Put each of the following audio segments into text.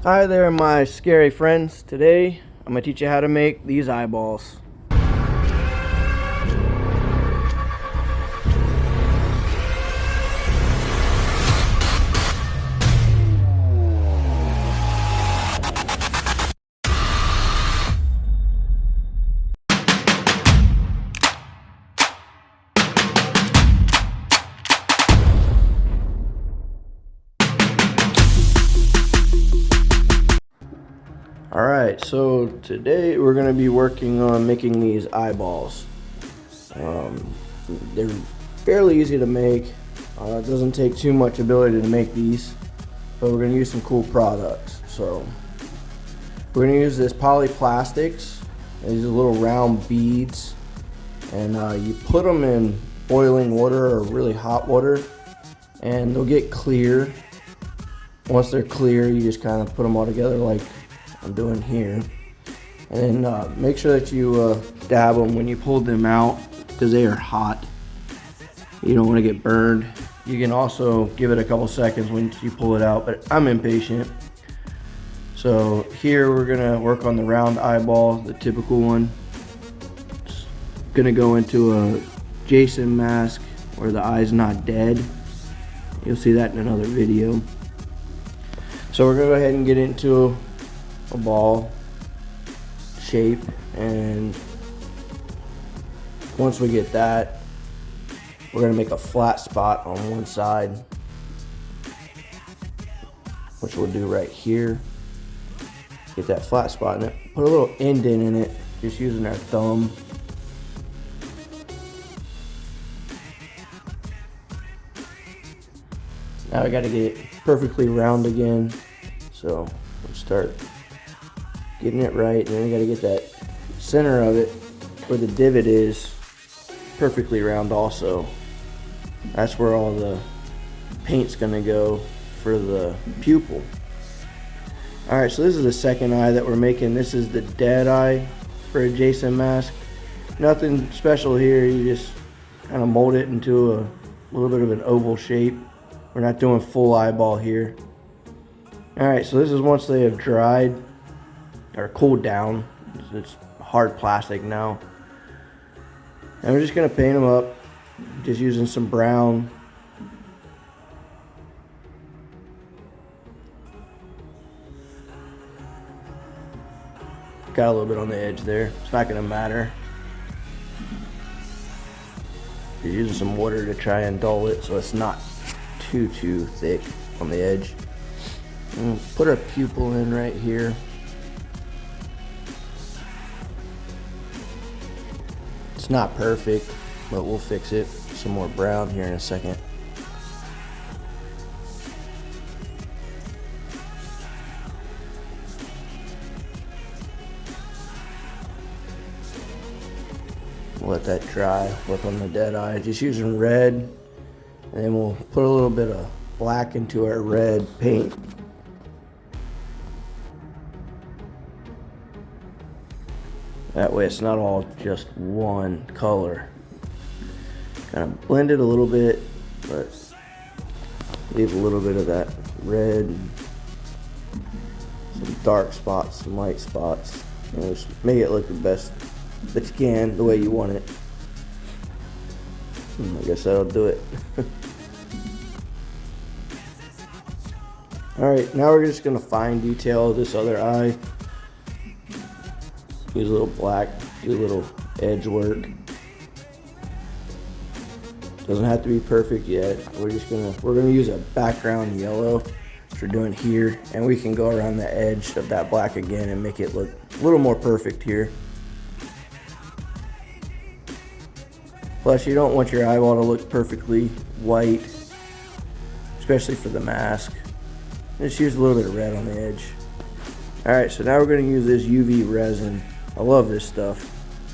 Hi there, my scary friends. Today I'm going to teach you how to make these eyeballs. Alright, so today we're going to be working on making these eyeballs. They're fairly easy to make. It doesn't take too much ability to make these, but we're going to use some cool products. So we're going to use this polyplastics. These are little round beads, and you put them in boiling water or really hot water, and they'll get clear. Once they're clear, you just kind of put them all together like I'm doing here, and then make sure that you dab them when you pull them out, because they are hot. You don't want to get burned. You can also give it a couple seconds when you pull it out, but I'm impatient. So here we're gonna work on the round eyeball, the typical one. It's gonna go into a Jason mask where the eye's not dead. You'll see that in another video. So we're gonna go ahead and get into a ball shape, and once we get that, we're going to make a flat spot on one side, which we'll do right here. Get that flat spot in it, put a little indent in it, just using our thumb. Now we got to get it perfectly round again, so we'll start getting it right, and then we got to get that center of it where the divot is perfectly round also. That's where all the paint's gonna go for the pupil. Alright, so this is the second eye that we're making. This is the dead eye for a Jason mask. Nothing special here, you just kind of mold it into a little bit of an oval shape. We're not doing full eyeball here. Alright, so this is once they have dried or cooled down. It's hard plastic now, and we're just gonna paint them up, just using some brown. Got a little bit on the edge there. It's not gonna matter. Just using some water to try and dull it so it's not too thick on the edge. And put our pupil in right here. It's not perfect, but we'll fix it. Some more brown here in a second. We'll let that dry, work on the dead eye. Just using red, and then we'll put a little bit of black into our red paint. That way it's not all just one color. Kind of blend it a little bit, but leave a little bit of that red, some dark spots, some light spots, and just make it look the best that you can, the way you want it. I guess that'll do it. Alright, now we're just going to fine detail this other eye. Use a little black, do a little edge work. Doesn't have to be perfect yet. We're gonna use a background yellow, which we're doing here, and we can go around the edge of that black again and make it look a little more perfect here. Plus, you don't want your eyeball to look perfectly white, especially for the mask. Just use a little bit of red on the edge. Alright, so now we're gonna use this UV resin. I love this stuff.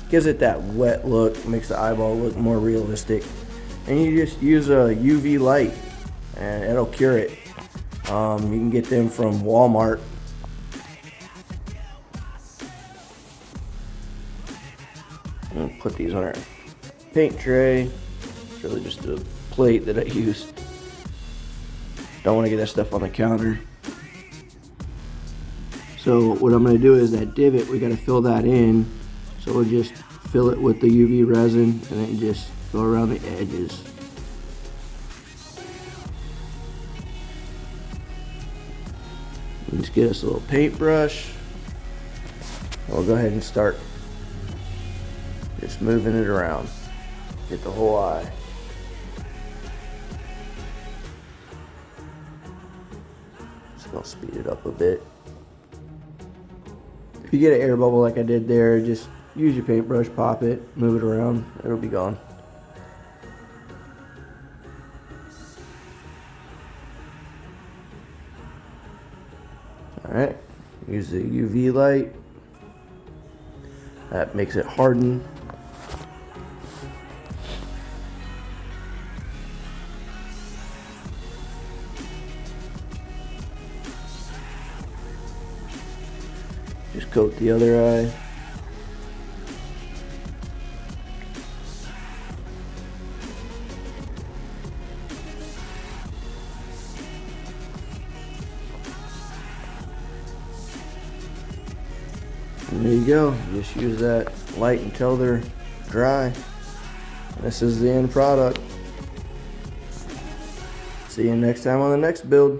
Gives it that wet look, makes the eyeball look more realistic. And you just use a UV light and it'll cure it. You can get them from Walmart. I'll put these on our paint tray. It's really just a plate that I use. Don't want to get that stuff on the counter. So what I'm going to do is that divot, we got to fill that in. So we'll just fill it with the UV resin and then just go around the edges. And just get us a little paintbrush. We'll go ahead and start just moving it around. Get the whole eye. Just gonna speed it up a bit. If you get an air bubble like I did there, just use your paintbrush, pop it, move it around, it'll be gone. Alright, use the UV light. That makes it harden. Just coat the other eye. And there you go. Just use that light until they're dry. This is the end product. See you next time on the next build.